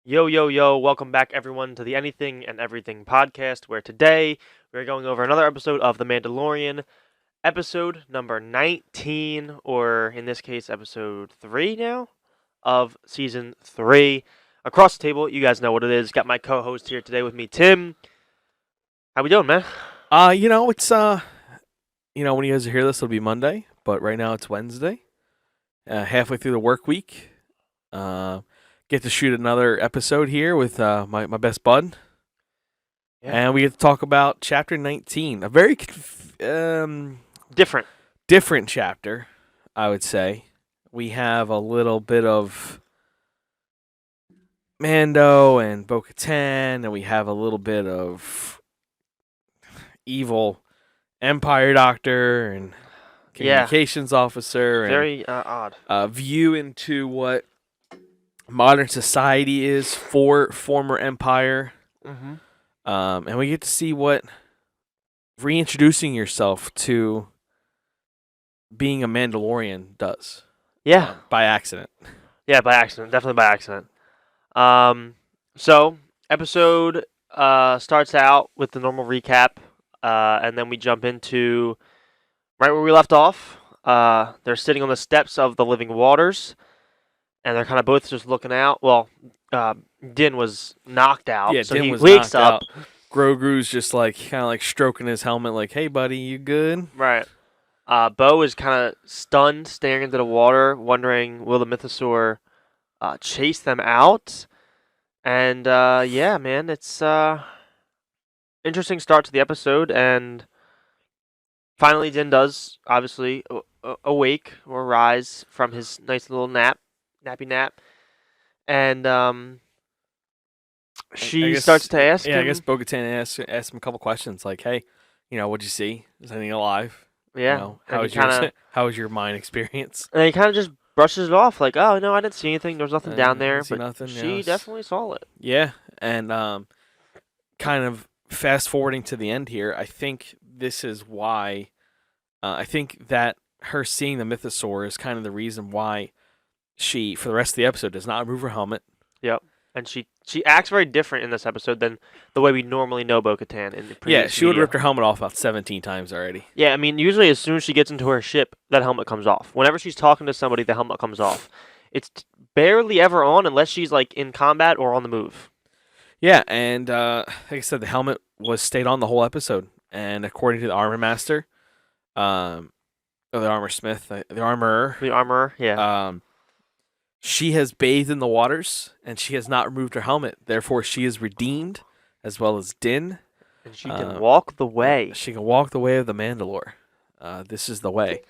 Yo, yo, yo, welcome back everyone to the Anything and Everything podcast, where today we're going over another episode of The Mandalorian, episode number 19, or in this case, episode 3 now, of season 3. Across the table, you guys know what it is. Got my co-host here today with me, Tim. How we doing, man? When you guys hear this, it'll be Monday, but right now it's Wednesday. Halfway through the work week. Get to shoot another episode here with my best bud. Yeah. And we get to talk about chapter 19. A very Different. different chapter, I would say. We have a little bit of Mando and Bo-Katan, and we have a little bit of evil Empire Doctor and communications officer, and Very odd. view into what modern society is for former Empire. Mm-hmm. And we get to see what reintroducing yourself to being a Mandalorian does. Yeah. By accident. Yeah, by accident. Definitely by accident. So episode starts out with the normal recap, and then we jump into right where we left off. They're sitting on the steps of the Living Waters, and they're kind of both just looking out. Well, Din was knocked out, Yeah, so Din he was wakes knocked up. out. Grogu's just kind of stroking his helmet, like, "Hey, buddy, you good?" Right. Bo is kind of stunned, staring into the water, wondering will the Mythosaur chase them out. And yeah, man, it's interesting start to the episode, and finally Din does obviously awake or rise from his nice little nappy nap, and she starts to ask Yeah, him. I guess Bo-Katan asked him a couple questions, like, "Hey, what'd you see? Is anything alive? Yeah, How was your how was your mind experience?" and he kind of just brushes it off, like, "Oh no, I didn't see anything. There was nothing down there." Didn't see But nothing, she definitely saw it. Yeah, and kind of fast forwarding to the end here, I think this is why. I think that her seeing the Mythosaur is kind of the reason why she, for the rest of the episode, does not remove her helmet. Yep. And she acts very different in this episode than the way we normally know Bo-Katan in the previous Yeah, she would media. ripped her helmet off about 17 times already. Yeah, I mean, usually as soon as she gets into her ship, that helmet comes off. Whenever she's talking to somebody, the helmet comes off. It's barely ever on unless she's like in combat or on the move. Yeah, and like I said, the helmet was stayed on the whole episode, and according to the armor master, or the armor smith, the armorer, The armorer, yeah. she has bathed in the waters and she has not removed her helmet. Therefore, she is redeemed, as well as Din. And she can walk the way. She can walk the way of the Mandalore. This is the way.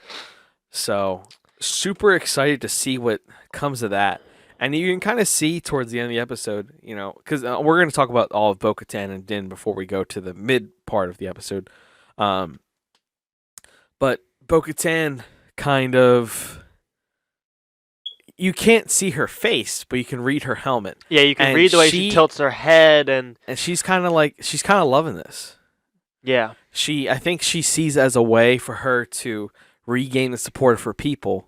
So, super excited to see what comes of that. And you can kind of see towards the end of the episode, because we're going to talk about all of Bo-Katan and Din before we go to the mid part of the episode. But Bo-Katan kind of, you can't see her face, but you can read her helmet. Yeah, you can And read the way she tilts her head, and she's kind of loving this. yeah. I think she sees as a way for her to regain the support of her people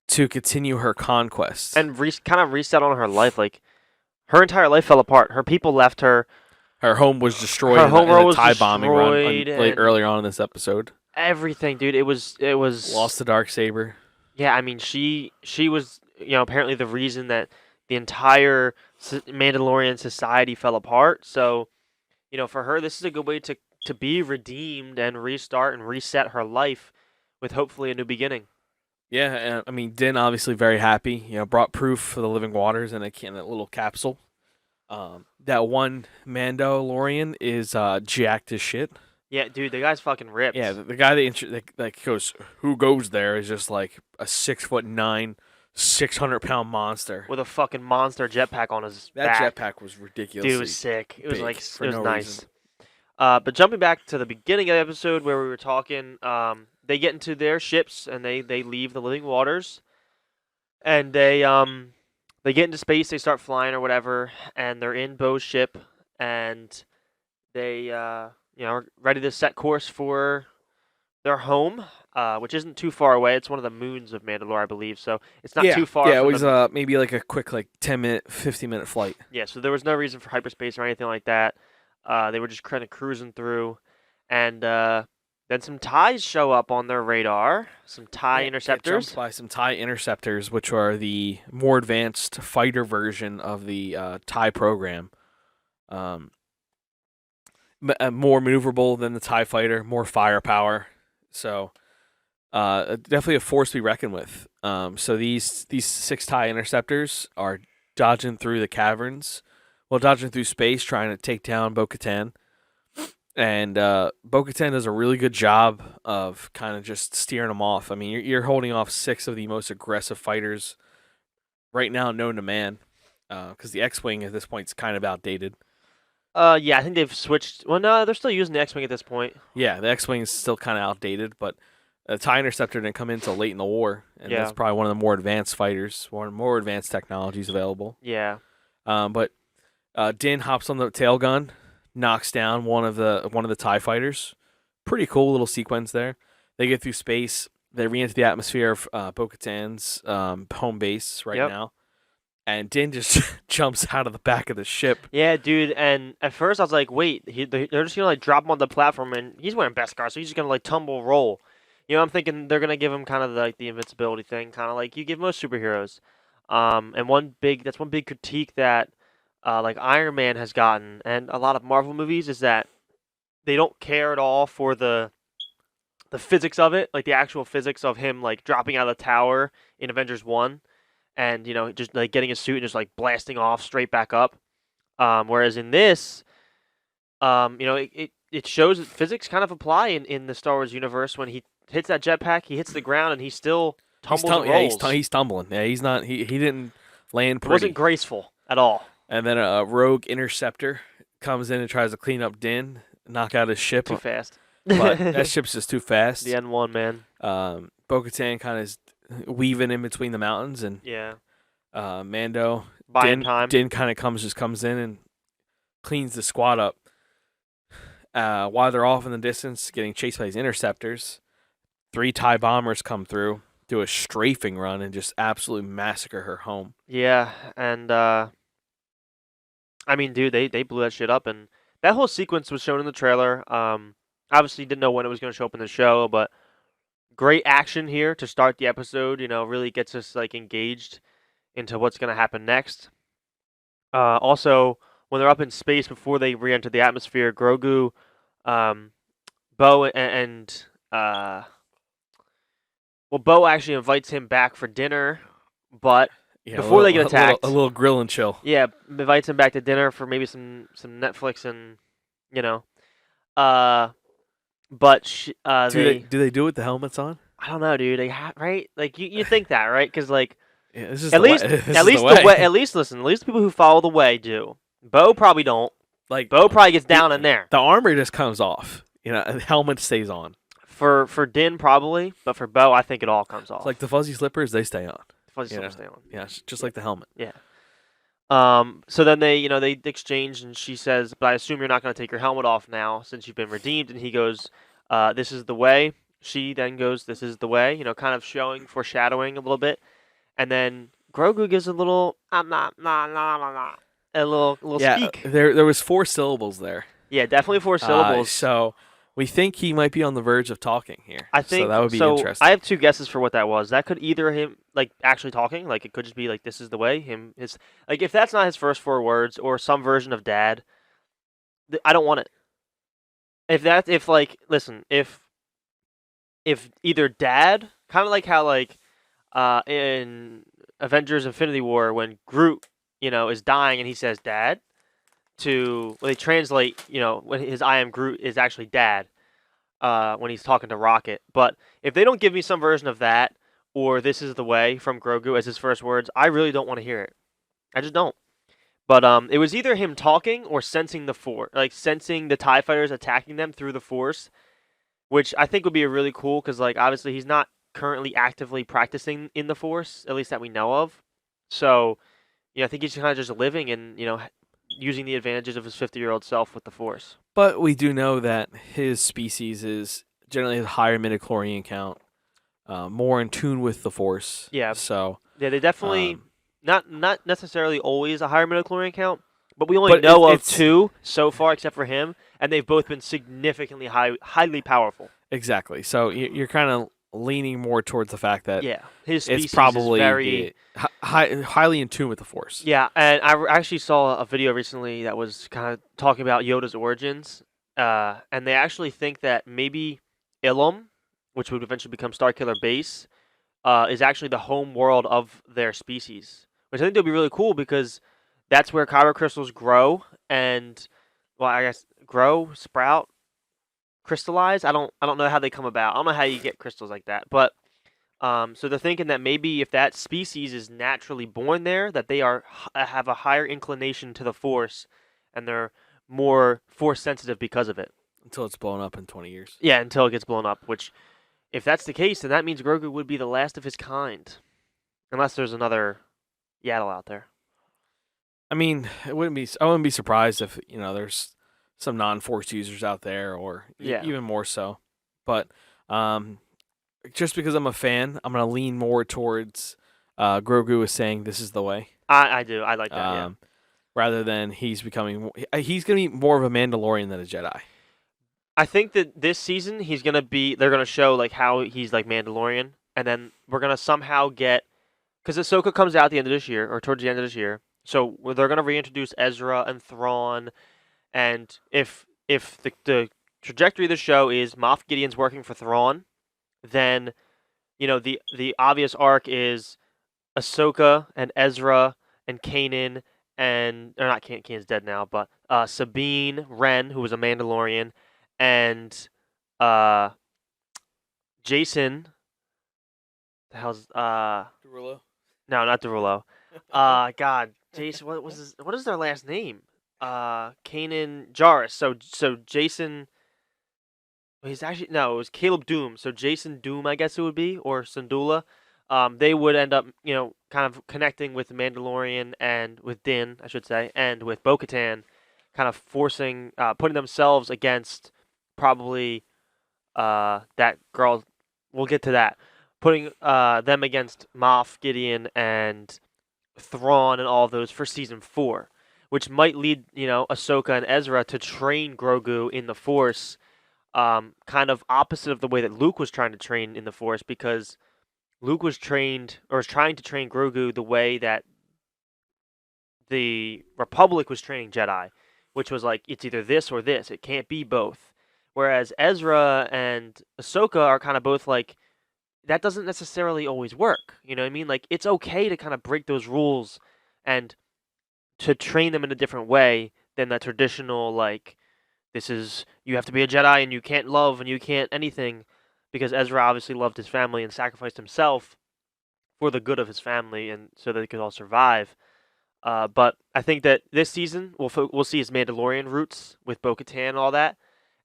to continue her conquest. And kind of reset on her life. Like, her entire life fell apart. Her people left her. Her home was destroyed Her in home the was TIE bombing run destroyed, earlier on in this episode. Everything, dude. It was Lost the Darksaber. Yeah, I mean, she was, apparently the reason that the entire Mandalorian society fell apart. So, for her, this is a good way to be redeemed and restart and reset her life with hopefully a new beginning. Yeah, and I mean, Din obviously very happy. Brought proof for the living waters in that little capsule. That one Mandalorian is jacked as shit. Yeah, dude, the guy's fucking ripped. Yeah, the guy that goes, who goes there is just like a 6'9", 600-pound monster with a fucking monster jetpack on his back. That jetpack was ridiculous. Dude, it was sick. It was like it was no nice. reason. But jumping back to the beginning of the episode where we were talking, they get into their ships and they leave the living waters, and they get into space. They start flying or whatever, and they're in Bo's ship, and they are ready to set course for their home, which isn't too far away. It's one of the moons of Mandalore, I believe. So it's not Yeah, too far yeah. It from was the. maybe like a quick 10-minute, 15-minute flight. Yeah, so there was no reason for hyperspace or anything like that. They were just kind of cruising through, and then some ties show up on their radar. Some tie Yeah, get jumped interceptors. by some TIE interceptors, which are the more advanced fighter version of the TIE program. Um, more maneuverable than the TIE fighter, more firepower. So definitely a force to be reckoned with. So these 6 TIE interceptors are dodging through the caverns, dodging through space, trying to take down Bo-Katan. And Bo-Katan does a really good job of kind of just steering them off. I mean, you're holding off 6 of the most aggressive fighters right now known to man, because the X-wing at this point is kind of outdated. Yeah, I think they've switched. Well, no, they're still using the X-wing at this point. Yeah, the X-wing is still kind of outdated, but the TIE Interceptor didn't come in until late in the war, and Yeah. that's probably one of the more advanced fighters, one of the more advanced technologies available. Yeah. But Din hops on the tail gun, knocks down one of the TIE fighters. Pretty cool little sequence there. They get through space. They re-enter the atmosphere of Bo-Katan's home base right Yep. now, and Din just jumps out of the back of the ship. Yeah, dude. And at first I was like, wait, they're just gonna like drop him on the platform, and he's wearing Beskar, so he's just gonna like tumble roll. I'm thinking they're gonna give him kind of like the invincibility thing, kind of like you give most superheroes. And that's one big critique that like Iron Man has gotten, and a lot of Marvel movies is that they don't care at all for the physics of it, like the actual physics of him like dropping out of the tower in Avengers 1 and just like getting his suit and just like blasting off straight back up. Whereas in this, it shows that physics kind of apply in the Star Wars universe. When he hits that jetpack, he hits the ground and he still tumbles and rolls. He's tumbling. Yeah, he's not. He didn't land It pretty. wasn't graceful at all. And then a rogue interceptor comes in and tries to clean up Din, knock out his ship. Too fast. But that ship's just too fast. The N1, man. Bo-Katan kind of is weaving in between the mountains, and Yeah. Mando Buying time. Din kind of comes in and cleans the squad up. While they're off in the distance, getting chased by these interceptors, 3 TIE bombers come through, do a strafing run, and just absolutely massacre her home. Yeah, and I mean, dude, they blew that shit up, and that whole sequence was shown in the trailer. Obviously didn't know when it was going to show up in the show, but great action here to start the episode. Really gets us like engaged into what's going to happen next. Also, when they're up in space before they re-enter the atmosphere, Grogu, Bo, and Bo actually invites him back for dinner, but Yeah, before they get attacked, a little grill and chill. yeah, invites him back to dinner for maybe some Netflix and uh, but Do they do it with the helmets on? I don't know, dude. They right, like you think that, right? Because like Yeah, this is at least the way, at least listen, at least the people who follow the way do. Bo probably don't. Like Bo probably gets down in there. The armor just comes off. The helmet stays on. For Din probably, but for Bo, I think it all comes off. It's like the fuzzy slippers, they stay on. Fuzzy slippers stay on. Yeah, it's just like the helmet. Yeah. So then they exchange, and she says, "But I assume you're not going to take your helmet off now since you've been redeemed." And he goes, "This is the way." She then goes, "This is the way." Kind of foreshadowing a little bit, and then Grogu gives a little, "I'm not, a little speak. There was 4 syllables there. Yeah, definitely 4 syllables. So we think he might be on the verge of talking here. I think so that would be interesting. I have 2 guesses for what that was. That could either him like actually talking, like it could just be like this is the way. His like if that's not his first 4 words or some version of dad, I don't want it. If either dad, kind of like how like in Avengers Infinity War when Groot is dying and he says dad, to when they translate when his I am Groot is actually dad when he's talking to Rocket. But if they don't give me some version of that or this is the way from Grogu as his first words, I really don't want to hear it. I just don't. But it was either him talking or sensing the Force, like sensing the TIE fighters attacking them through the Force, which I think would be really cool because like obviously he's not currently actively practicing in the Force, at least that we know of. So I think he's kind of just living and using the advantages of his 50-year-old self with the Force. But we do know that his species is generally has a higher midichlorian count, more in tune with the Force. Yeah, So, yeah, they definitely um, not necessarily always a higher midichlorian count, but we only but know of it's two so far, except for him, and they've both been significantly highly powerful. exactly. So you're kind of leaning more towards the fact that Yeah, his it's species is probably very. the highly in tune with the Force. Yeah, and actually saw a video recently that was kind of talking about Yoda's origins, and they actually think that maybe Ilum, which would eventually become Starkiller Base, is actually the home world of their species, which I think would be really cool because that's where kyber crystals grow and, well, I guess grow, sprout, crystallize. I don't know how they come about. I don't know how you get crystals like that, but so they're thinking that maybe if that species is naturally born there, that they have a higher inclination to the force, and they're more force sensitive because of it. Until it's blown up in 20 years. Yeah, until it gets blown up. Which, if that's the case, then that means Grogu would be the last of his kind, unless there's another Yaddle out there. I mean, I wouldn't be surprised if there's some non-Force users out there, or Yeah, even more so. But um, just because I'm a fan, I'm gonna lean more towards Grogu is saying this is the way, I do. I like that. Yeah. um, rather than he's gonna be more of a Mandalorian than a Jedi. I think that this season they're gonna show like how he's like Mandalorian, and then we're gonna somehow get, because Ahsoka comes out at the end of this year or towards the end of this year, so they're gonna reintroduce Ezra and Thrawn, and if the trajectory of the show is Moff Gideon's working for Thrawn, then the obvious arc is Ahsoka and Ezra and Kanan and, or not, Kanan's dead now, but Sabine Wren, who was a Mandalorian, and uh Jason. The hell's Derulo? no, not Derulo. God, Jason. What is their last name? Kanan Jarrus. So Jason. He's actually, no, it was Caleb Doom. So Jason Doom, I guess it would be, or Syndulla. They would end up, kind of connecting with Mandalorian and with Din, I should say, and with Bo-Katan, kind of forcing, putting themselves against probably that girl. We'll get to that. Putting them against Moff Gideon and Thrawn and all of those for season 4, which might lead, Ahsoka and Ezra to train Grogu in the Force, kind of opposite of the way that Luke was trying to train in the Force, because Luke was trained, or was trying to train Grogu the way that the Republic was training Jedi, which was like, it's either this or this. It can't be both. Whereas Ezra and Ahsoka are kind of both like, that doesn't necessarily always work. You know what I mean? Like, it's okay to kind of break those rules and to train them in a different way than the traditional, like, this is, you have to be a Jedi and you can't love and you can't anything, because Ezra obviously loved his family and sacrificed himself for the good of his family and so that they could all survive. But I think that this season we'll see his Mandalorian roots with Bo-Katan and all that,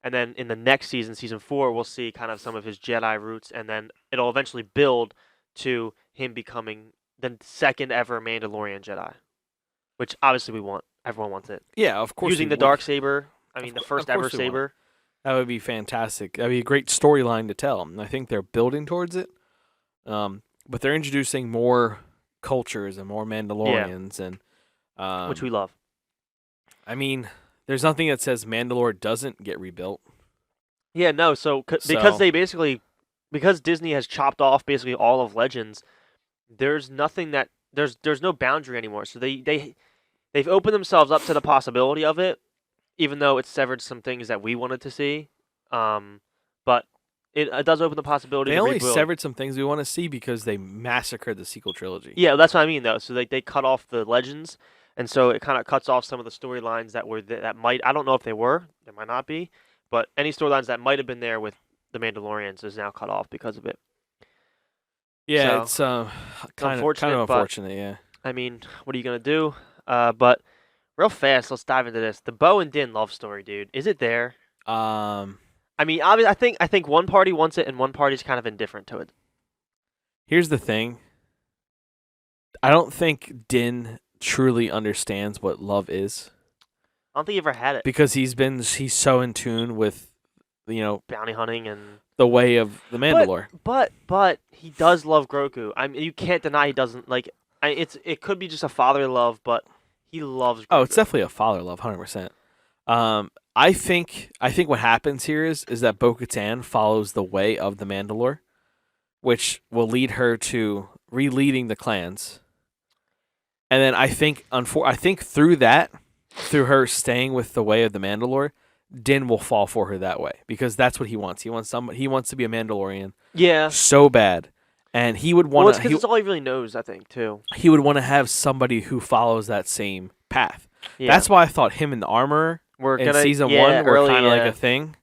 and then in the next season, season 4, we'll see kind of some of his Jedi roots, and then it'll eventually build to him becoming the second ever Mandalorian Jedi, which obviously we want. Everyone wants it. Yeah, of course. Using the dark saber. I mean, the first ever course we want it. saber. That would be fantastic. That'd be a great storyline to tell. And I think they're building towards it. But they're introducing more cultures and more Mandalorians, and Which we love. I mean, there's nothing that says Mandalore doesn't get rebuilt. Yeah, no. So because they basically, because Disney has chopped off basically all of Legends, there's nothing that there's no boundary anymore. So they've opened themselves up to the possibility of it, even though it severed some things that we wanted to see. But it does open the possibility They to only rebuild. severed some things we want to see because they massacred the sequel trilogy. Yeah, that's what I mean though. So they cut off the Legends, and so it kind of cuts off some of the storylines that were that might, I don't know if they were, there might not be, but any storylines that might have been there with the Mandalorians is now cut off because of it. Yeah, So, it's kind of unfortunate. Yeah. I mean, what are you gonna do? But real fast, let's dive into this. The Bo and Din love story, dude. Is it there? I mean, obviously, I think one party wants it and one party's kind of indifferent to it. Here's the thing. I don't think Din truly understands what love is, I don't think he ever had it. because he's so in tune with bounty hunting and. the way of the Mandalore. But he does love Grogu. I mean, you can't deny he doesn't like. It could be just a father love, but he loves Grogu. Oh, it's definitely a father love, 100%. I think what happens here is that Bo-Katan follows the way of the Mandalore, which will lead her to re-leading the clans. And then I think through her staying with the way of the Mandalore, Din will fall for her that way because that's what he wants. He wants to be a Mandalorian. Yeah. So bad. And he would want Well, it's because it's all he really knows, I think, too. He would want to have somebody who follows that same path. Yeah. That's why I thought him and the Armorer in season 1 were kind of like a thing.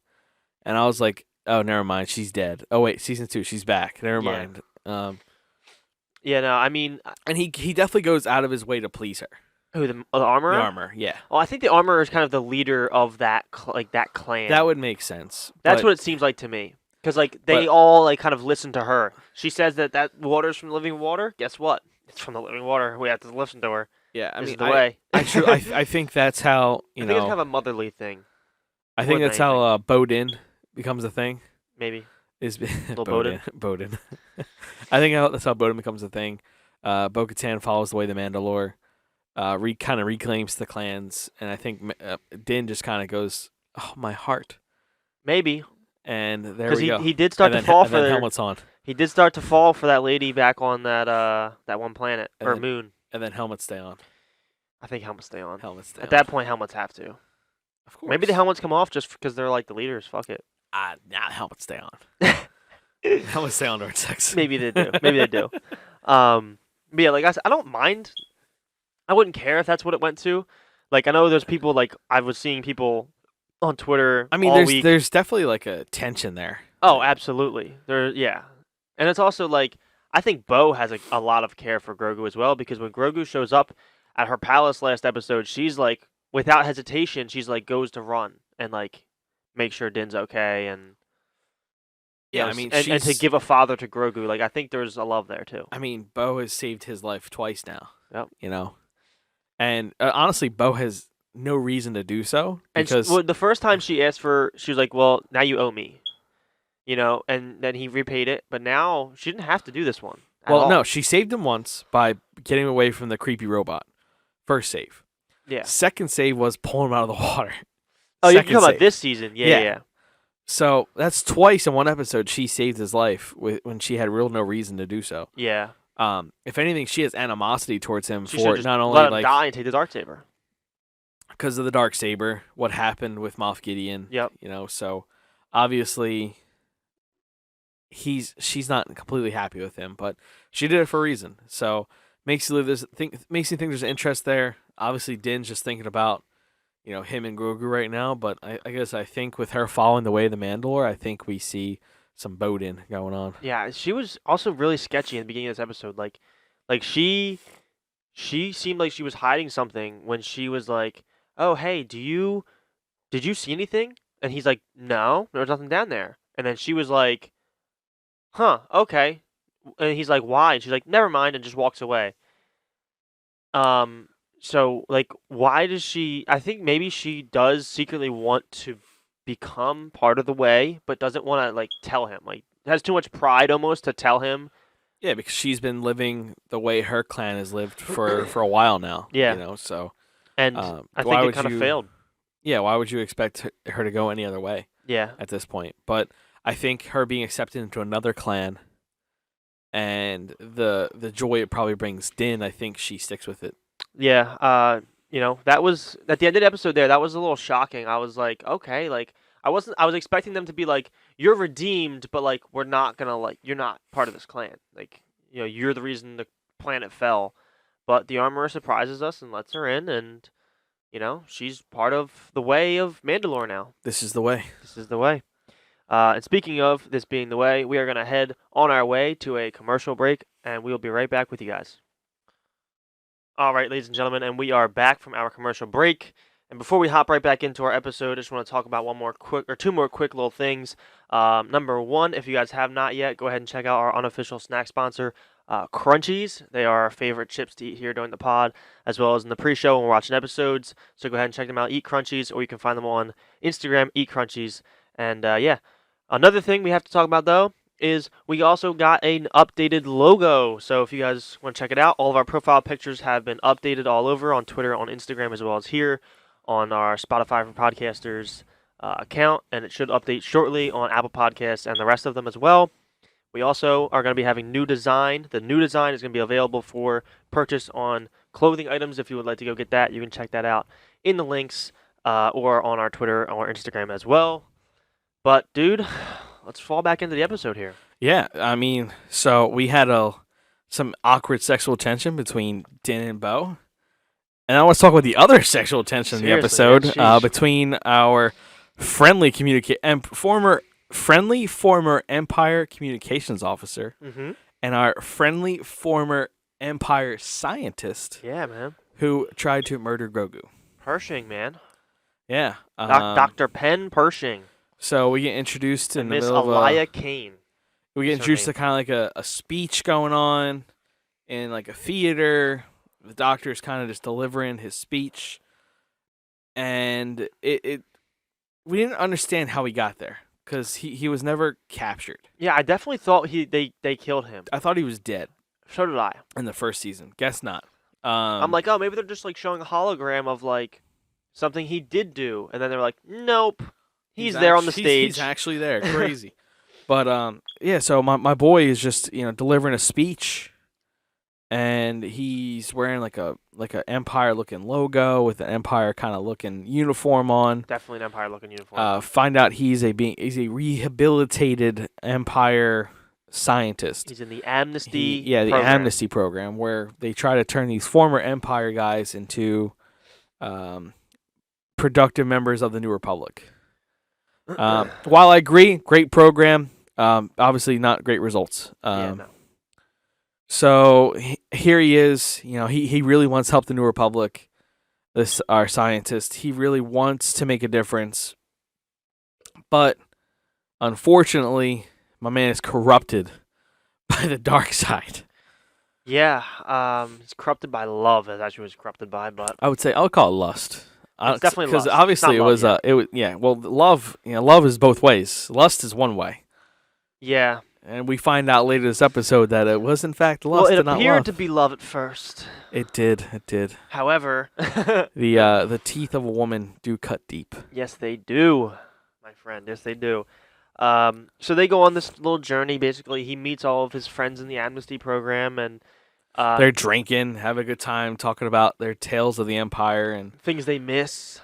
And I was like, oh, never mind, she's dead. Oh wait, season 2, she's back. Never mind. Yeah, no, I mean, and he definitely goes out of his way to please her. Who, the Armorer? The Armorer, yeah. Well, I think the Armorer is kind of the leader of that that clan. That would make sense. That's what it seems like to me. Because they all kind of listen to her. She says that water's from the living water. Guess what? It's from the living water. We have to listen to her. Yeah, I this mean, is the way. I think that's how I think it's kind of a motherly thing. I think that's how Bo-Din becomes a thing. Maybe. Little Bo-Din. I think that's how Bo-Din becomes a thing. Bo-Katan follows the way of the Mandalore. Kind of reclaims the clans, and I think Din just kind of goes, "Oh, my heart." Maybe. And there we go. He did start to fall for helmet's on. He did start to fall for that lady back on that one planet or moon. And then helmets stay on. I think helmets stay on. At that point, helmets have to. Of course. Maybe the helmets come off just because they're like the leaders. Fuck it. Helmets stay on. Helmets stay on during sex. Maybe they do. But yeah, like I said, I don't mind. I wouldn't care if that's what it went to. Like I know there's people like I was seeing people on Twitter. I mean, all week. There's definitely like a tension there. Oh, absolutely. Yeah, and it's also like I think Bo has a lot of care for Grogu as well because when Grogu shows up at her palace last episode, she's like without hesitation, she's like goes to run and like make sure Din's okay and. Yeah, know, I mean, and to give a father to Grogu, like I think there's a love there too. I mean, Bo has saved his life twice now. Yep. You know, and honestly, Bo has no reason to do so because the first time she asked she was like, "Well, now you owe me," you know, and then he repaid it. But now she didn't have to do this one. No, she saved him once by getting away from the creepy robot. First save. Yeah. Second save was pulling him out of the water. Oh, you're talking about this season? Yeah. So that's twice in one episode she saved his life when she had no reason to do so. Yeah. If anything, she has animosity towards him she for just not only let him like die and take the darksaber. Because of the darksaber, what happened with Moff Gideon. Yep. You know, so obviously she's not completely happy with him, but she did it for a reason. So makes you think there's interest there. Obviously, Din's just thinking about him and Grogu right now, but I think with her following the way of the Mandalore, I think we see some Bo-Din going on. Yeah, she was also really sketchy in the beginning of this episode. Like she seemed like she was hiding something when she was like, "Oh, hey, did you see anything?" And he's like, "No, there was nothing down there." And then she was like, "Huh, okay." And he's like, "Why?" And she's like, "Never mind," and just walks away. So, like, why does she... I think maybe she does secretly want to become part of the way, but doesn't want to, like, tell him. Like, has too much pride almost to tell him. Yeah, because she's been living the way her clan has lived for a while now. Yeah. So... And I think it kind of failed. Yeah, why would you expect her to go any other way? Yeah. At this point. But I think her being accepted into another clan and the joy it probably brings Din, I think she sticks with it. Yeah, that was at the end of the episode there, that was a little shocking. I was like, okay, like I was expecting them to be like, you're redeemed, but like we're not gonna like you're not part of this clan. Like, you're the reason the planet fell. But the Armorer surprises us and lets her in and she's part of the way of Mandalore now. This is the way. This is the way. And speaking of this being the way, we are gonna head on our way to a commercial break and we'll be right back with you guys. All right, ladies and gentlemen, and we are back from our commercial break. And before we hop right back into our episode, I just want to talk about two more quick little things. Number one, if you guys have not yet, go ahead and check out our unofficial snack sponsor, Crunchies. They are our favorite chips to eat here during the pod, as well as in the pre-show when we're watching episodes. So go ahead and check them out, Eat Crunchies, or you can find them on Instagram, Eat Crunchies. And yeah, another thing we have to talk about though is we also got an updated logo. So if you guys want to check it out, all of our profile pictures have been updated all over on Twitter, on Instagram, as well as here on our Spotify for Podcasters account, and it should update shortly on Apple Podcasts and the rest of them as well. We also are going to be having new design. The new design is going to be available for purchase on clothing items. If you would like to go get that, you can check that out in the links or on our Twitter or Instagram as well. But, dude, let's fall back into the episode here. Yeah, I mean, so we had some awkward sexual tension between Din and Bo. And I want to talk about the other sexual tension in the episode between our friendly former Empire communications officer and our friendly former Empire scientist. Yeah, man. Who tried to murder Grogu. Pershing, man. Yeah. Dr. Penn Pershing. So we get introduced in the Miss middle of Alaya Kane. We get introduced to kind of like a speech going on in like a theater. The doctor's kind of just delivering his speech, and we didn't understand how he got there because he was never captured. Yeah, I definitely thought they killed him. I thought he was dead. So did I. In the first season. Guess not. I'm like, oh, maybe they're just like showing a hologram of like something he did do, and then they're like, nope, he's there on the stage. He's actually there. Crazy. But yeah. So my boy is just delivering a speech. And he's wearing like a Empire looking logo with an Empire kind of looking uniform on. Definitely an Empire looking uniform. Find out he's a rehabilitated Empire scientist. He's in the amnesty. The amnesty program where they try to turn these former Empire guys into productive members of the New Republic. While I agree, great program. Obviously not great results. No. So here he is. He really wants to help the New Republic. Our scientist. He really wants to make a difference. But unfortunately, my man is corrupted by the dark side. Yeah, he's corrupted by love. That's actually what he's corrupted by. But I would call it lust. It's definitely lust. Because obviously it was. Well, love. Love is both ways. Lust is one way. Yeah. And we find out later this episode that it was in fact lust. Well, it and not appeared love. to be love at first. It did. However, the teeth of a woman do cut deep. Yes, they do, my friend. Yes, they do. So they go on this little journey. Basically, he meets all of his friends in the amnesty program, and they're drinking, have a good time, talking about their tales of the Empire and things they miss.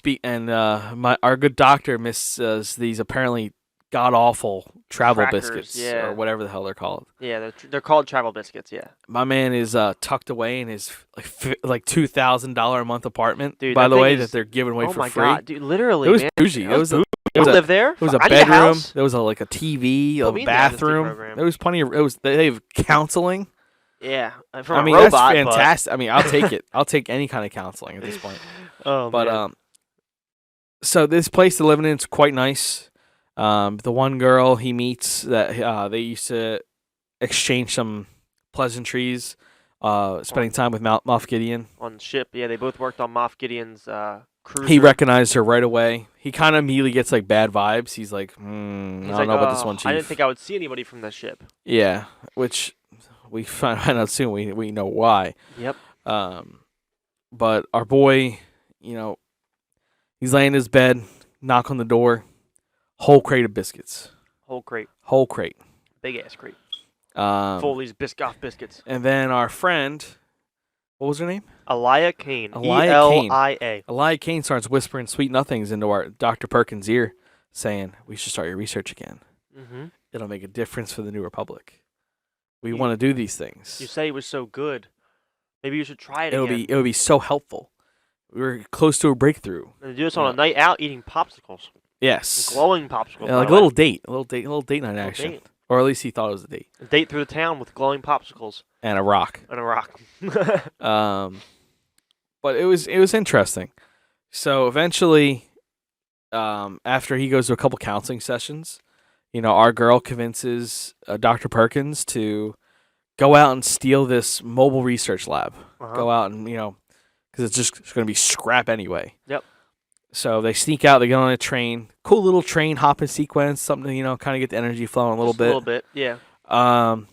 Our good doctor misses these apparently god-awful travel biscuits or whatever the hell they're called. Yeah, they're called travel biscuits, yeah. My man is tucked away in his like $2,000 a month apartment, dude, by the way, that they're giving away for free. Oh my god, dude, literally, it was man. bougie. It was live there? It was a bedroom. There was a TV, a bathroom. There was plenty of they have counseling. Yeah. That's fantastic. But... I'll take it. I'll take any kind of counseling at this point. Man. So this place they're living in is quite nice. The one girl he meets that they used to exchange some pleasantries, spending time with Moff Gideon on ship. Yeah, they both worked on Moff Gideon's cruiser. He recognized her right away. He kind of immediately gets like bad vibes. He's like, I don't know about this one, Chief. I didn't think I would see anybody from that ship. Yeah, which we find out soon. We know why. Yep. But our boy, he's laying in his bed, knock on the door. Whole crate of biscuits. Whole crate. Big ass crate. Foley's Biscoff biscuits. And then our friend, what was her name? Alaya Kane. Elia. Alaya Kane starts whispering sweet nothings into our Dr. Perkins' ear, saying, "We should start your research again. Mm-hmm. It'll make a difference for the New Republic. We want to do these things. You say it was so good. Maybe you should try it again. It'll be so helpful. We were close to a breakthrough. And do this on a night out eating popsicles. Yes. Glowing popsicles. Like a little date night action. Date. Or at least he thought it was a date. A date through the town with glowing popsicles. And a rock. But it was interesting. So eventually, after he goes to a couple counseling sessions, our girl convinces Dr. Perkins to go out and steal this mobile research lab. Go out and, because it's just going to be scrap anyway. Yep. So they sneak out. They get on a train. Cool little train hopping sequence. Something to kind of get the energy flowing a little Just a bit. little bit, yeah. Um,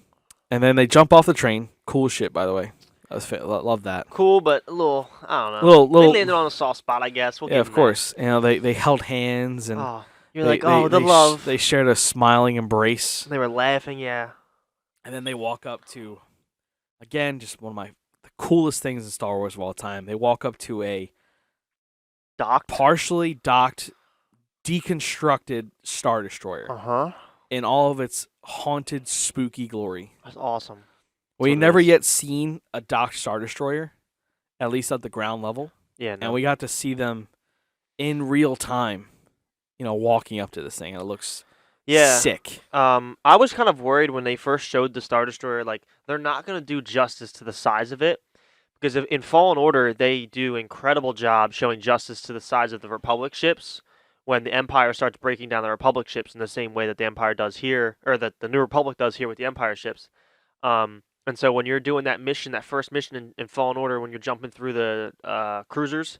and then they jump off the train. Cool shit, by the way. Love that. Cool, but a little, I don't know. They Little. landed on a soft spot, I guess. We'll Yeah, give of them that. course. They held hands and Oh, you're like, oh, the love. they shared a smiling embrace. They were laughing, yeah. And then they walk up to, again, just one of the coolest things in Star Wars of all time. They walk up to a partially docked, deconstructed Star Destroyer Uh-huh. in all of its haunted, spooky glory. That's awesome. We never yet seen a docked Star Destroyer, at least at the ground level. Yeah, no. And we got to see them in real time, walking up to this thing. And it looks sick. I was kind of worried when they first showed the Star Destroyer, like, they're not going to do justice to the size of it. Because in Fallen Order, they do incredible job showing justice to the size of the Republic ships when the Empire starts breaking down the Republic ships in the same way that the Empire does here, or that the New Republic does here with the Empire ships. And so when you're doing that mission, that first mission in Fallen Order, when you're jumping through the cruisers,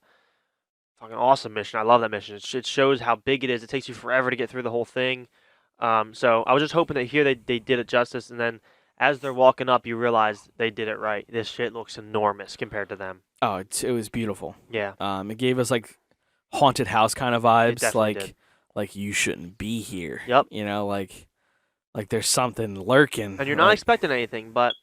fucking awesome mission. I love that mission. It shows how big it is. It takes you forever to get through the whole thing. So I was just hoping that here they did it justice, and then as they're walking up, you realize they did it right. This shit looks enormous compared to them. Oh, it was beautiful. Yeah. It gave us like haunted house kind of vibes, like you shouldn't be here. Yep. Like there's something lurking. And you're not expecting anything, but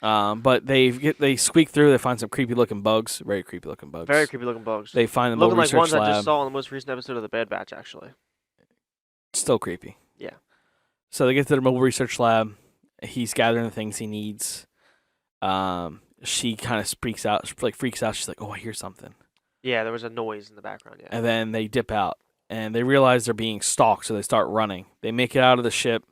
they squeak through. They find some creepy looking bugs. Very creepy looking bugs. Very creepy looking bugs. They find the looking mobile like ones research lab. I just saw in the most recent episode of the Bad Batch, actually. Still creepy. Yeah. So they get to the mobile research lab. He's gathering the things he needs. She kind of freaks out. She's like, "Oh, I hear something." Yeah, there was a noise in the background. Yeah. And then they dip out, and they realize they're being stalked, so they start running. They make it out of the ship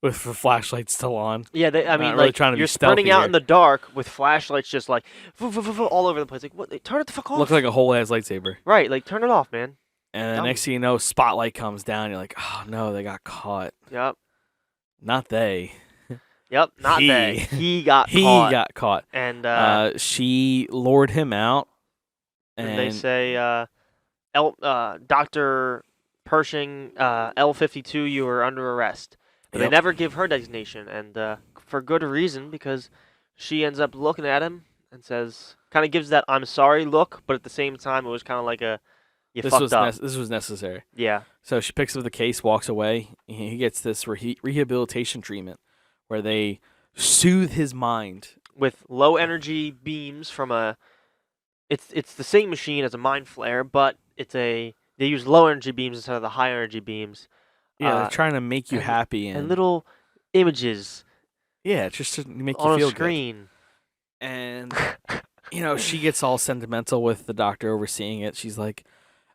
with the flashlights still on. Yeah, really trying to you're be stealthy sprinting out here. in the dark with flashlights just like all over the place. Like, what? Turn it the fuck off. Look like a whole ass lightsaber. Right, like turn it off, man. And the next thing you know, spotlight comes down. You're like, "Oh no, they got caught." Yep. Not they. Yep, not He. they. He got He caught. got caught. And she lured him out. and they say, Dr. Pershing, L52, you are under arrest. But they Yep. never give her designation, and for good reason, because she ends up looking at him and says, kind of gives that I'm sorry look, but at the same time, it was kind of like a, you fucked up. This was necessary. Yeah. So she picks up the case, walks away. He gets this rehabilitation treatment where they soothe his mind. With low energy beams from it's the same machine as a mind flare, but they use low energy beams instead of the high energy beams. Yeah, they're trying to make you happy and little images. Yeah, just to make you on feel a screen. Good. And she gets all sentimental with the doctor overseeing it. She's like,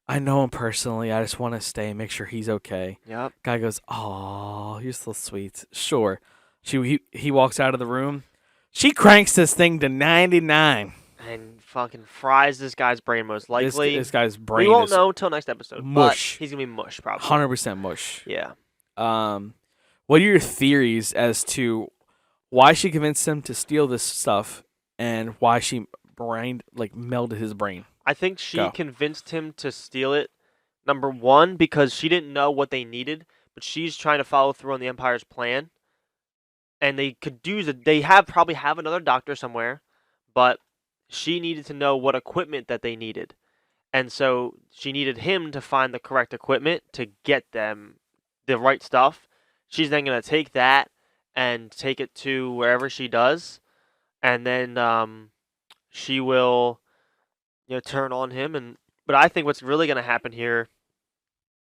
"I know him personally. I just want to stay and make sure he's okay." Yep. Guy goes, "Oh, you're so sweet." Sure. He walks out of the room. She cranks this thing to 99. And fucking fries this guy's brain most likely. This guy's brain we won't is know until next episode. mush. But he's going to be mush, probably. 100% mush. Yeah. What are your theories as to why she convinced him to steal this stuff and why she melded his brain? I think she convinced him to steal it, number one, because she didn't know what they needed, but she's trying to follow through on the Empire's plan. And they could probably have another doctor somewhere, but she needed to know what equipment that they needed. And so she needed him to find the correct equipment to get them the right stuff. She's then going to take that and take it to wherever she does. And then she will turn on him. But I think what's really going to happen here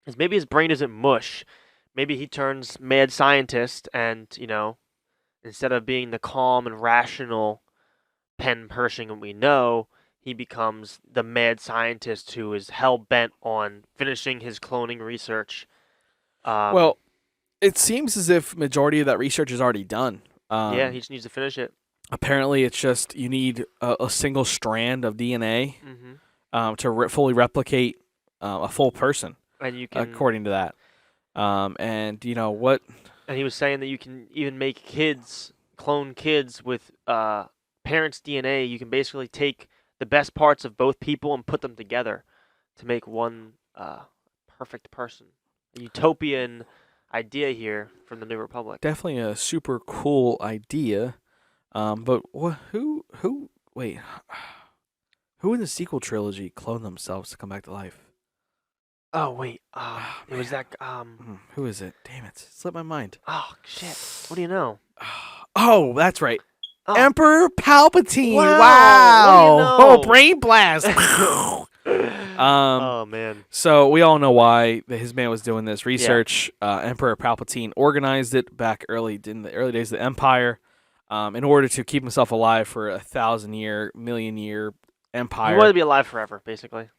is maybe his brain isn't mush. Maybe he turns mad scientist and, instead of being the calm and rational Pen Pershing we know, he becomes the mad scientist who is hell-bent on finishing his cloning research. Well, it seems as if majority of that research is already done. Yeah, he just needs to finish it. Apparently, it's just you need a single strand of DNA to fully replicate a full person, and you can, according to that. And you know what? And he was saying that you can even make clone kids with parents' DNA. You can basically take the best parts of both people and put them together to make one perfect person. A utopian idea here from the New Republic. Definitely a super cool idea. But wait, who in the sequel trilogy cloned themselves to come back to life? Oh wait, it was Man. that Who is it? Damn it, slipped my mind. Oh shit! What do you know? Oh, that's right. Oh. Emperor Palpatine. Wow. What do you Oh, know? brain blast. Oh man. So we all know why his man was doing this research. Emperor Palpatine organized it back in the early days of the Empire, in order to keep himself alive for 1,000-year, million-year He empire. wanted to be alive forever, basically.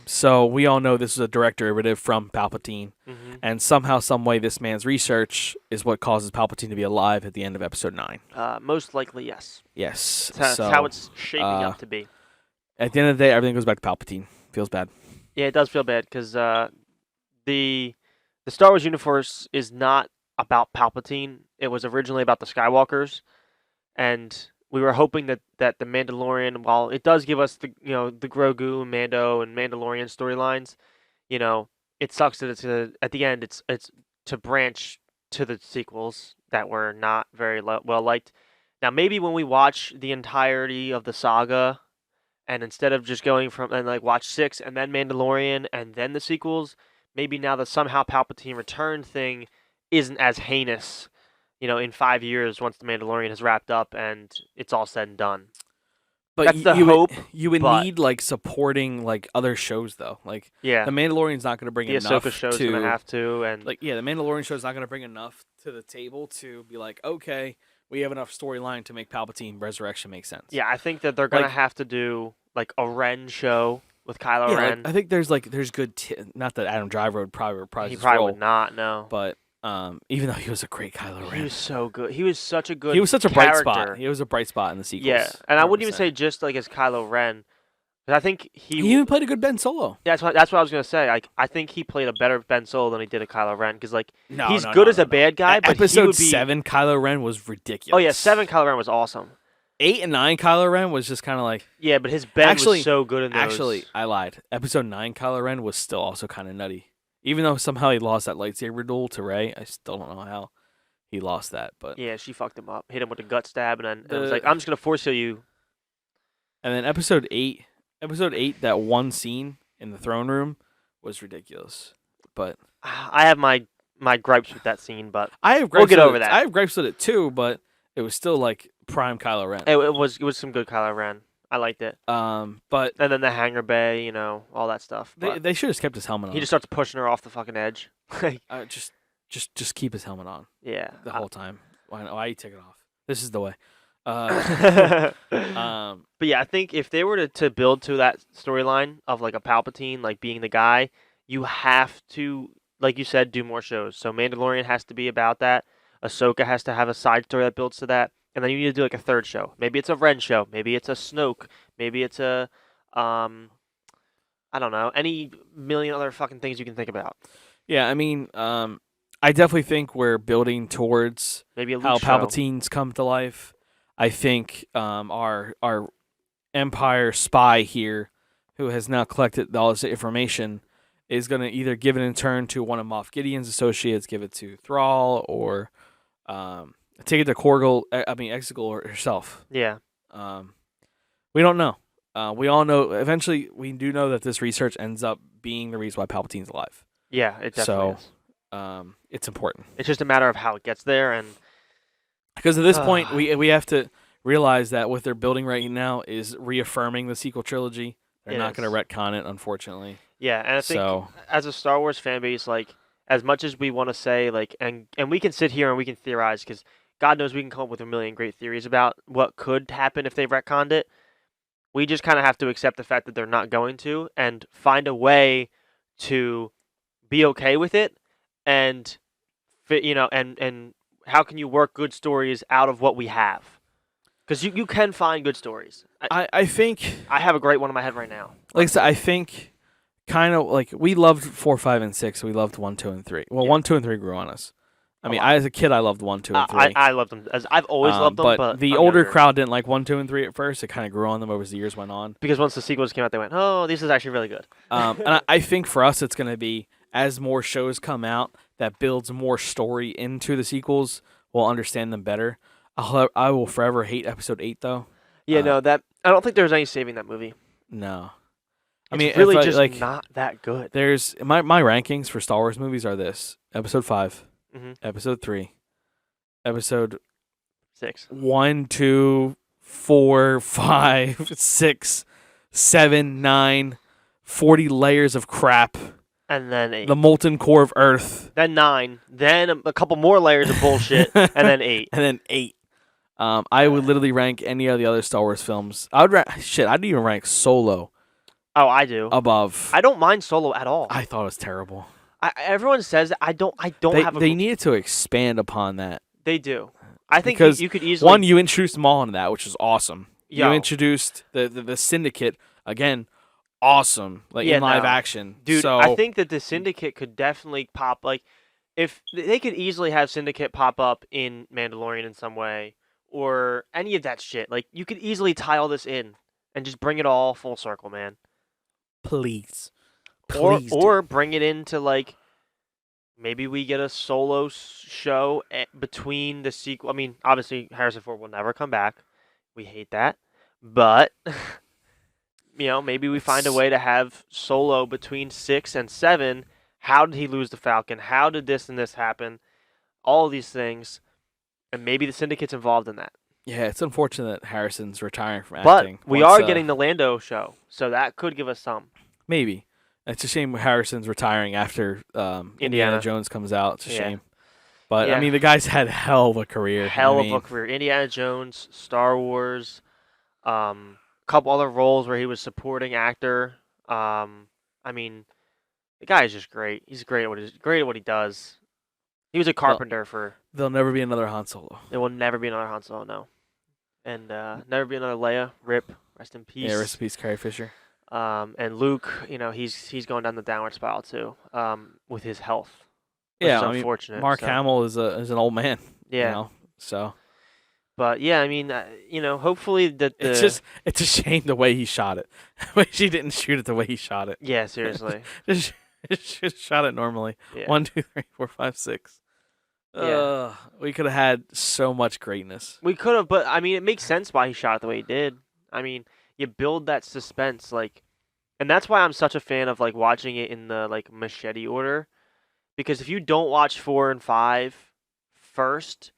So we all know this is a direct derivative from Palpatine, Mm-hmm. and somehow, some way, this man's research is what causes Palpatine to be alive at the end of Episode 9. Most likely, yes. Yes. That's So how it's shaping up to be. at the end of the day, everything goes back to Palpatine. Feels bad. Yeah, it does feel bad because the Star Wars universe is not about Palpatine. It was originally about the Skywalkers, and we were hoping that the Mandalorian, while it does give us the the Grogu, Mando, and Mandalorian storylines, it sucks that at the end it's to branch to the sequels that were not very well liked. Now maybe when we watch the entirety of the saga, and instead of just going from and like watch 6 and then Mandalorian and then the sequels, maybe now the somehow Palpatine return thing isn't as heinous, in 5 years once the Mandalorian has wrapped up and it's all said and done. But That's the you hope. You would but- need like supporting like other shows though. Like Yeah, the Mandalorian's not going to bring the enough Ahsoka show's to gonna have to, and like the Mandalorian show's not going to bring enough to the table to be like, okay, we have enough storyline to make Palpatine resurrection make sense. yeah, I think that they're gonna Like- have to do like a Ren show with Kylo Yeah, Ren. I think there's good. Not that Adam Driver would probably reprise He his probably role, would not. No, but even though he was a great Kylo he Ren, was so good. He was such a good. he was such a bright character. spot. He was a bright spot in the sequels. Yeah, and I wouldn't even 100%. say just like as Kylo Ren, 'cause I think He even played a good Ben Solo. That's what I was gonna say. Like I think he played a better Ben Solo than he did a Kylo Ren because like No, he's no, good no, as no, a bad guy, but Episode he would be 7, Kylo Ren was ridiculous. Oh yeah, 7 Kylo Ren was awesome. 8 and 9, Kylo Ren was just kind of like. Yeah, but his Ben Actually- was so good in those. Actually, I lied. Episode 9, Kylo Ren was still also kind of nutty. Even though somehow he lost that lightsaber duel to Rey, I still don't know how he lost that. But yeah, she fucked him up, hit him with a gut stab, and then it was The- like, I'm just gonna force heal you. and then Episode 8, that one scene in the throne room was ridiculous. But I have my gripes with that scene, but I have gripes We'll get with over it. that. I have gripes with it too, but it was still like prime Kylo Ren. it was some good Kylo Ren. I liked it, But and then the hangar bay, all that stuff. But they should have kept his helmet on. he just starts pushing her off the fucking edge. Like, just keep his helmet on yeah. the whole time. Why you take it off? This is the way. But yeah, I think if they were to build to that storyline of like a Palpatine like being the guy, you have to, like you said, do more shows. So Mandalorian has to be about that. Ahsoka has to have a side story that builds to that, and then you need to do like a third show. Maybe it's a Ren show. Maybe it's a Snoke. Maybe it's a I don't know, any million other fucking things you can think about. Yeah, I mean, I definitely think we're building towards Maybe a Luke how show. Palpatine's come to life. I think our Empire spy here, who has now collected all this information, is going to either give it in turn to one of Moff Gideon's associates, give it to Thrall, or take it to Exegol herself. Yeah. We don't know. We all know. Eventually, we do know that this research ends up being the reason why Palpatine's alive. Yeah, it definitely is. It's important. It's just a matter of how it gets there, and Because at this point, we have to realize that what they're building right now is reaffirming the sequel trilogy. They're It not is. going to retcon it, unfortunately. yeah, and I think So as a Star Wars fan base, like as much as we want to say, like, and we can sit here and we can theorize, because God knows we can come up with a million great theories about what could happen if they retconned it. We just kind of have to accept the fact that they're not going to, and find a way to be okay with it, and and how can you work good stories out of what we have? Because you can find good stories. I think, I have a great one in my head right now. like I said, I think kind of like we loved 4, 5, and 6. We loved 1, 2, and 3. Well, Yeah. 1, 2, and 3 grew on us. I mean, as a kid, I loved 1, 2, and 3. I loved them. As I've always loved them, but the I'm older younger. crowd didn't like 1, 2, and 3 at first. It kind of grew on them as the years went on. Because once the sequels came out, they went, "Oh, this is actually really good." And I think for us, it's going to be as more shows come out that builds more story into the sequels, we'll understand them better. I will forever hate Episode 8, though. Yeah, no, that I don't think there's any saving that movie. No. I I mean, mean, really if, just like, not that good. there's my rankings for Star Wars movies are this: Episode 5, Episode 3, Episode 6, 1, 2, 4, 5, 6, 7, 9, 40 layers of crap, and then 8. the molten core of Earth, Then 9. Then a couple more layers of bullshit, and then 8. and then 8. I would literally rank any of the other Star Wars films. I'd even rank Solo Oh, I do. above. I don't mind Solo at all. I thought it was terrible. Everyone says that. I don't have a. They needed to expand upon that. They do. I think Because you could easily. One, you introduced them all into that, which was awesome. Yo. You introduced the Syndicate again, awesome. Like Yeah, in live no. action, Dude, So I think that the Syndicate could definitely pop. Like, if they could easily have Syndicate pop up in Mandalorian in some way, or any of that shit. Like, you could easily tie all this in and just bring it all full circle, man. please, Or please, or bring it into like. Maybe we get a solo show between the sequel. I mean, obviously Harrison Ford will never come back. We hate that, but maybe we find a way to have Solo between 6 and 7. How did he lose the Falcon? How did this and this happen? All these things, and maybe the Syndicate's involved in that. yeah, it's unfortunate that Harrison's retiring from But acting. we are getting the Lando show, so that could give us some. maybe. It's a shame Harrison's retiring after Indiana Indiana. Jones comes out. It's a Yeah. shame. But Yeah. I mean, the guy's had hell of a career. Hell of a career. Indiana Jones, Star Wars, a couple other roles where he was supporting actor. I mean, the guy is just great. He's great at what he does. He was a carpenter for. There'll never be another Han Solo. There will never be another Han Solo, no, and never be another Leia. Rip, rest in peace. Yeah, rest in peace, Carrie Fisher. And Luke, he's going down the downward spiral too, with his health. Which Yeah, is I mean, unfortunate. Mark so. Hamill is an old man. Yeah. So But yeah, I mean, hopefully that the. it's a shame the way he shot it. She didn't shoot it the way he shot it. Yeah, seriously. just shot it normally. Yeah. 1, 2, 3, 4, 5, 6. Yeah. We could have had so much greatness. We could have, but I mean, it makes sense why he shot it the way he did. I mean, you build that suspense, and that's why I'm such a fan of watching it in the machete order, because if you don't watch 4 and 5 first,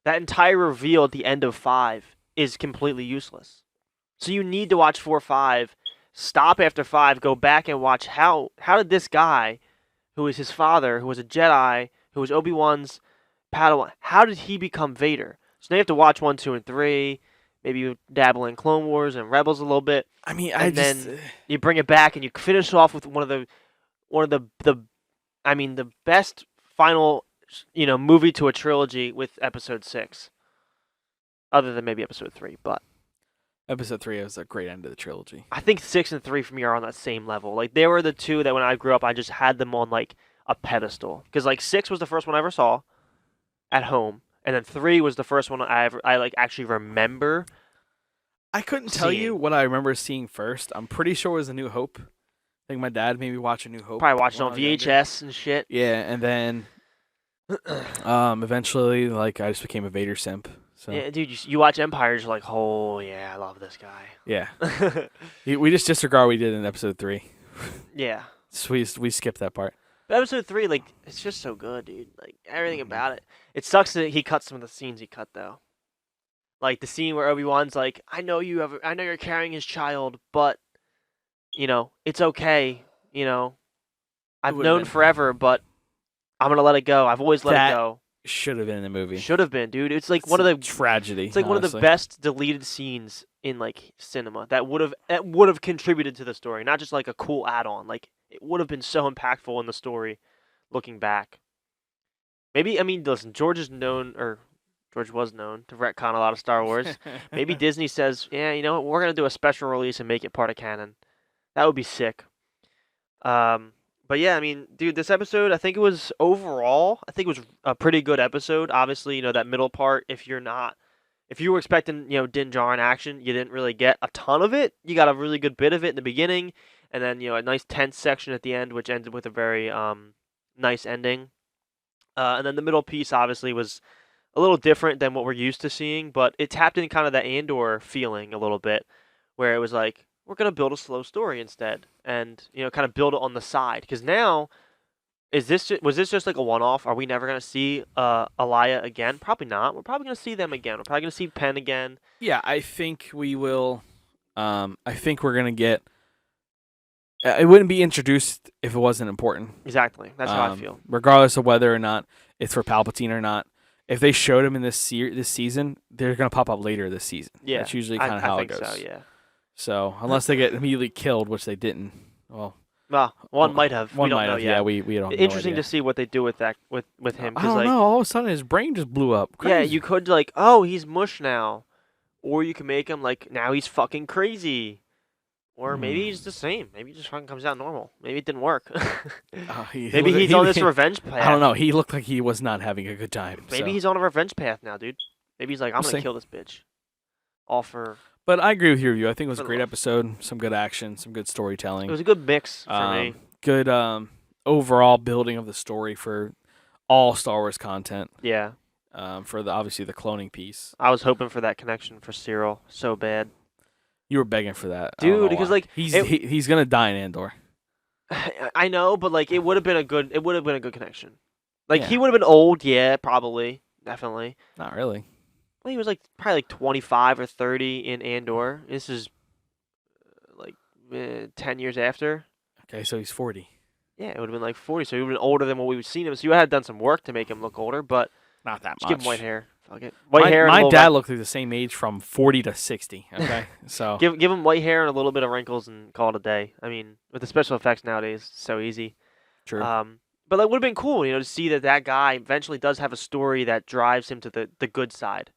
that entire reveal at the end of 5 is completely useless. So you need to watch 4, 5, stop after 5, go back and watch how did this guy, who is his father, who was a Jedi, who was Obi-Wan's Padawan, how did he become Vader? So now you have to watch 1, 2, and 3. Maybe you dabble in Clone Wars and Rebels a little bit. I mean, then you bring it back and you finish off with one of the best final movie to a trilogy with Episode 6, other than maybe Episode 3. But Episode 3 was a great end to the trilogy. I think 6 and 3 for me are on that same level. They were the two that when I grew up, I just had them on a pedestal, because 6 was the first one I ever saw at home. And then 3 was the first one I actually remember. I couldn't tell you what I remember seeing first. I'm pretty sure it was A New Hope. I think my dad made me watch A New Hope. Probably watched it when on I was younger. VHS and shit. Yeah, and then eventually, I just became a Vader simp. So Yeah, dude, you watch Empire, you're just like, oh yeah, I love this guy. yeah, we just disregard what we did in Episode 3. Yeah. So we skipped that part. But Episode 3, it's just so good, dude. Everything about it. It sucks that he cut some of the scenes he cut, though. The scene where Obi-Wan's like, I know you're carrying his child, but, it's okay. I've would've known been- forever, but I'm going to let it go. I've always let That it go. Should have been in the movie. Should have been, dude. It's It's one of a the tragedy. It's one of the honestly. best deleted scenes in cinema that would have contributed to the story, not just a cool add-on. It would have been so impactful in the story, looking back. Maybe listen, George was known to retcon a lot of Star Wars. Maybe Disney says, yeah, you know what, we're gonna do a special release and make it part of canon. That would be sick. But But yeah, I mean, dude, this episode, I think it was overall, I think it was a pretty good episode. Obviously, that middle part, if you were expecting, Din Djarin action, you didn't really get a ton of it. You got a really good bit of it in the beginning, and then, a nice tense section at the end, which ended with a very nice ending. And then the middle piece, obviously, was a little different than what we're used to seeing, but it tapped in kind of that Andor feeling a little bit, where it was like, we're going to build a slow story instead, and, kind of build it on the side. Because now, was this just like a one-off? Are we never going to see Elia again? Probably not. We're probably going to see them again. We're probably going to see Penn again. Yeah, I think we will. I think we're gonna get. It wouldn't be introduced if it wasn't important. Exactly. That's how I feel. Regardless of whether or not it's for Palpatine or not. If they showed him in this season, they're gonna pop up later this season. Yeah, that's usually kind of how it think goes. So, yeah. So unless they get immediately killed, which they didn't. Well, one might have. One we don't might know have. yet. Yeah, we don't. Interesting know to see what they do with that with him. I don't know. All of a sudden, his brain just blew up. Crazy. Yeah, you could oh, he's mush now, or you can make him now he's fucking crazy, or maybe he's the same. Maybe he just fucking comes out normal. Maybe it didn't work. Maybe he's on this revenge path. I don't know. He looked like he was not having a good time. Maybe he's on a revenge path now, dude. Maybe he's like, I'm gonna kill this bitch. All for. But I agree with your review. I think it was a great episode. Some good action. Some good storytelling. It was a good mix for me. Good overall building of the story for all Star Wars content. Yeah. For obviously the cloning piece. I was hoping for that connection for Cyril so bad. You were begging for that, dude. Because he's gonna die in Andor. I know, but it would have been a good connection. He would have been old, yeah, probably, definitely. Not really. Well, he was probably 25 or 30 in Andor. This is 10 years after. Okay, so he's 40. Yeah, it would have been 40, so he would have been older than what we've seen him. So you had done some work to make him look older, but not that much. Just give him white hair. Fuck it. White hair. My dad looked like the same age from 40 to 60. Okay, so give him white hair and a little bit of wrinkles and call it a day. I mean, with the special effects nowadays, it's so easy. True. But it would have been cool, to see that guy eventually does have a story that drives him to the good side.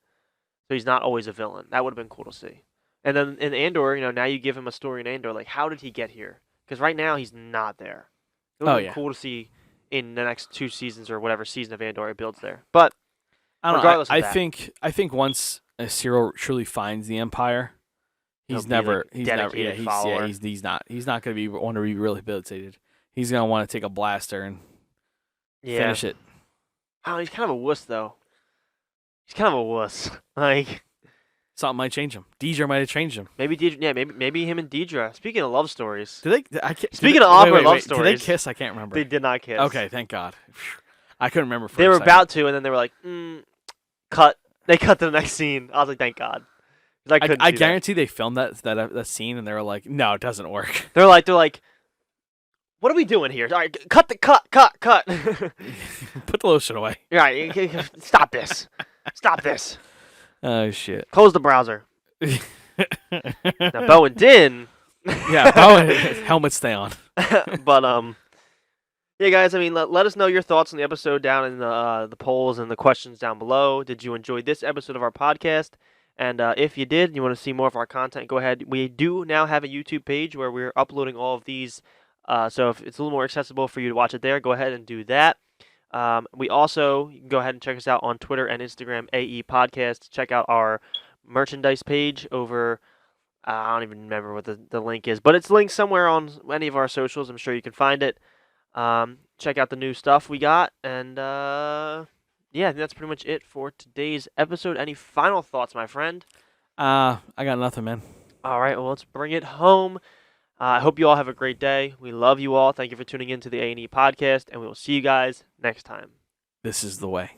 So he's not always a villain. That would have been cool to see. And then in Andor, now you give him a story in Andor, how did he get here? Because right now he's not there. It would have been cool to see in the next 2 seasons or whatever season of Andor it builds there. But regardless of that, I think once Cyril truly finds the Empire, he's not going to want to be rehabilitated. He's going to want to take a blaster and finish it. Oh, he's kind of a wuss though. He's kind of a wuss. Something might change him. Deidre might have changed him. Maybe Deidre. Yeah, maybe him and Deidre. Speaking of love stories. Speaking of awkward love stories. Did they kiss? I can't remember. They did not kiss. Okay, thank God. I couldn't remember. They were about to, and then they were like, cut. They cut to the next scene. I was like, thank God. I guarantee they filmed that scene, and they were like, no, it doesn't work. They're like, what are we doing here? All right, cut. Put the lotion away. All right, stop this. Stop this. Oh, shit. Close the browser. Now, Bo and Din. Yeah, Bo and helmets stay on. But, yeah, guys, I mean, let us know your thoughts on the episode down in the polls and the questions down below. Did you enjoy this episode of our podcast? And if you did, and you want to see more of our content, go ahead. We do now have a YouTube page where we're uploading all of these. So if it's a little more accessible for you to watch it there, go ahead and do that. You can go ahead and check us out on Twitter and Instagram, AE Podcast. Check out our merchandise page over, I don't even remember what the link is, but it's linked somewhere on any of our socials. I'm sure you can find it. Check out the new stuff we got. And, I think that's pretty much it for today's episode. Any final thoughts, my friend? I got nothing, man. All right, well, let's bring it home. I hope you all have a great day. We love you all. Thank you for tuning in to the A&E podcast, and we will see you guys next time. This is the way.